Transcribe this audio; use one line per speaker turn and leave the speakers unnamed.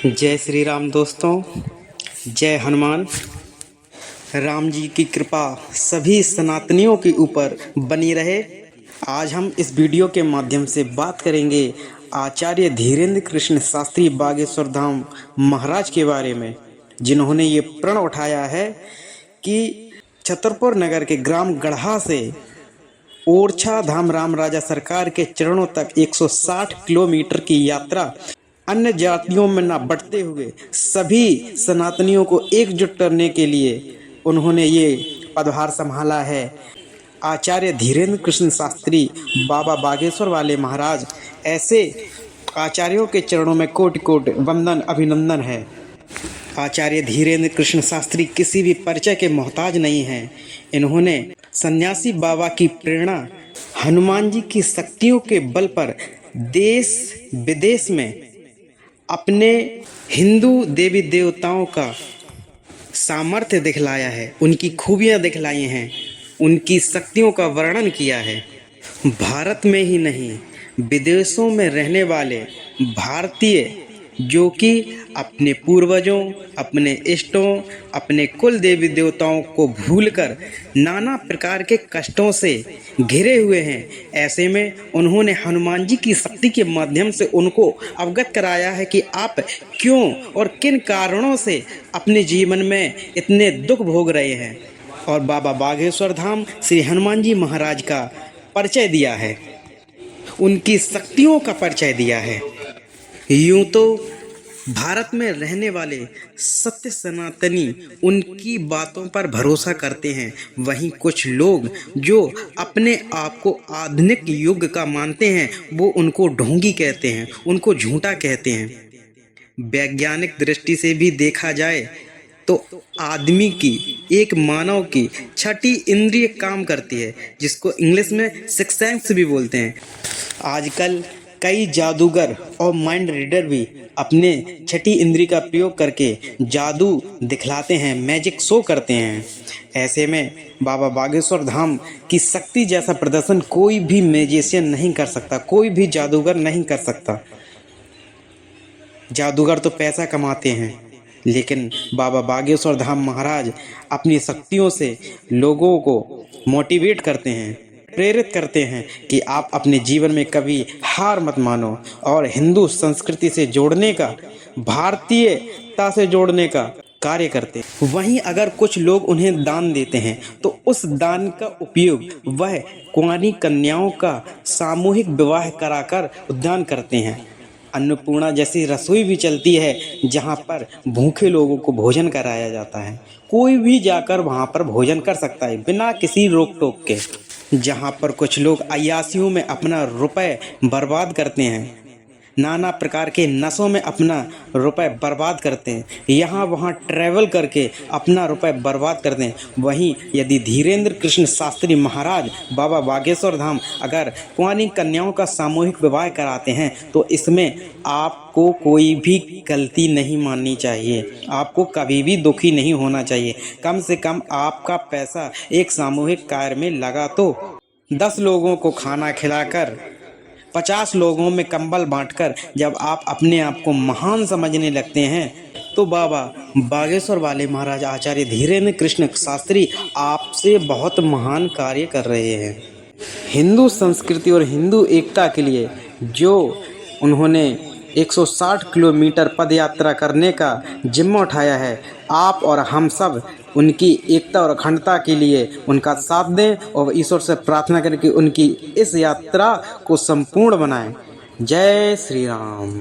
जय श्री राम दोस्तों। जय हनुमान। राम जी की कृपा सभी सनातनियों के ऊपर बनी रहे। आज हम इस वीडियो के माध्यम से बात करेंगे आचार्य धीरेन्द्र कृष्ण शास्त्री बागेश्वर धाम महाराज के बारे में, जिन्होंने ये प्रण उठाया है कि छतरपुर नगर के ग्राम गढ़ा से ओरछा धाम राम राजा सरकार के चरणों तक 160 किलोमीटर की यात्रा अन्य जातियों में न बंटते हुए सभी सनातनियों को एकजुट करने के लिए उन्होंने ये पदभार संभाला है। आचार्य धीरेन्द्र कृष्ण शास्त्री बाबा बागेश्वर वाले महाराज ऐसे आचार्यों के चरणों में कोटि कोटि वंदन अभिनंदन है। आचार्य धीरेन्द्र कृष्ण शास्त्री किसी भी परिचय के मोहताज नहीं हैं। इन्होंने सन्यासी बाबा की प्रेरणा, हनुमान जी की शक्तियों के बल पर देश विदेश में अपने हिंदू देवी देवताओं का सामर्थ्य दिखलाया है, उनकी खूबियां दिखलाई हैं, उनकी शक्तियों का वर्णन किया है। भारत में ही नहीं, विदेशों में रहने वाले भारतीय जो कि अपने पूर्वजों, अपने इष्टों, अपने कुल देवी देवताओं को भूलकर नाना प्रकार के कष्टों से घिरे हुए हैं, ऐसे में उन्होंने हनुमान जी की शक्ति के माध्यम से उनको अवगत कराया है कि आप क्यों और किन कारणों से अपने जीवन में इतने दुख भोग रहे हैं। और बाबा बागेश्वर धाम श्री हनुमान जी महाराज का परिचय दिया है, उनकी शक्तियों का परिचय दिया है। यूं तो भारत में रहने वाले सत्य सनातनी उनकी बातों पर भरोसा करते हैं, वहीं कुछ लोग जो अपने आप को आधुनिक युग का मानते हैं वो उनको ढोंगी कहते हैं, उनको झूठा कहते हैं। वैज्ञानिक दृष्टि से भी देखा जाए तो आदमी की, एक मानव की छठी इंद्रिय काम करती है, जिसको इंग्लिश में सिक्स सेंस भी बोलते हैं। आजकल कई जादूगर और माइंड रीडर भी अपने छठी इंद्री का प्रयोग करके जादू दिखलाते हैं, मैजिक शो करते हैं। ऐसे में बाबा बागेश्वर धाम की शक्ति जैसा प्रदर्शन कोई भी मैजिशियन नहीं कर सकता, कोई भी जादूगर नहीं कर सकता। जादूगर तो पैसा कमाते हैं, लेकिन बाबा बागेश्वर धाम महाराज अपनी शक्तियों से लोगों को मोटिवेट करते हैं, प्रेरित करते हैं कि आप अपने जीवन में कभी हार मत मानो और हिंदू संस्कृति से जोड़ने का, भारतीयता से जोड़ने का कार्य करते हैं। वहीं अगर कुछ लोग उन्हें दान देते हैं तो उस दान का उपयोग वह कुंवारी कन्याओं का सामूहिक विवाह कराकर उद्यान करते हैं। अन्नपूर्णा जैसी रसोई भी चलती है जहां पर भूखे लोगों को भोजन कराया जाता है। कोई भी जाकर वहां पर भोजन कर सकता है बिना किसी रोक टोक के। जहां पर कुछ लोग अय्यासियों में अपना रुपए बर्बाद करते हैं, नाना प्रकार के नशों में अपना रुपए बर्बाद करते हैं, यहाँ वहाँ ट्रैवल करके अपना रुपए बर्बाद करते हैं, वहीं यदि धीरेन्द्र कृष्ण शास्त्री महाराज बाबा बागेश्वर धाम अगर कुंवारी कन्याओं का सामूहिक विवाह कराते हैं तो इसमें आपको कोई भी गलती नहीं माननी चाहिए, आपको कभी भी दुखी नहीं होना चाहिए। कम से कम आपका पैसा एक सामूहिक कार्य में लगा तो 10 लोगों को खाना खिलाकर, 50 लोगों में कंबल बांटकर जब आप अपने आप को महान समझने लगते हैं तो बाबा बागेश्वर वाले महाराज आचार्य धीरेन्द्र कृष्ण शास्त्री आपसे बहुत महान कार्य कर रहे हैं। हिंदू संस्कृति और हिंदू एकता के लिए जो उन्होंने 160 किलोमीटर पदयात्रा करने का जिम्मा उठाया है, आप और हम सब उनकी एकता और अखंडता के लिए उनका साथ दें और ईश्वर से प्रार्थना करें कि उनकी इस यात्रा को संपूर्ण बनाएं। जय श्री राम।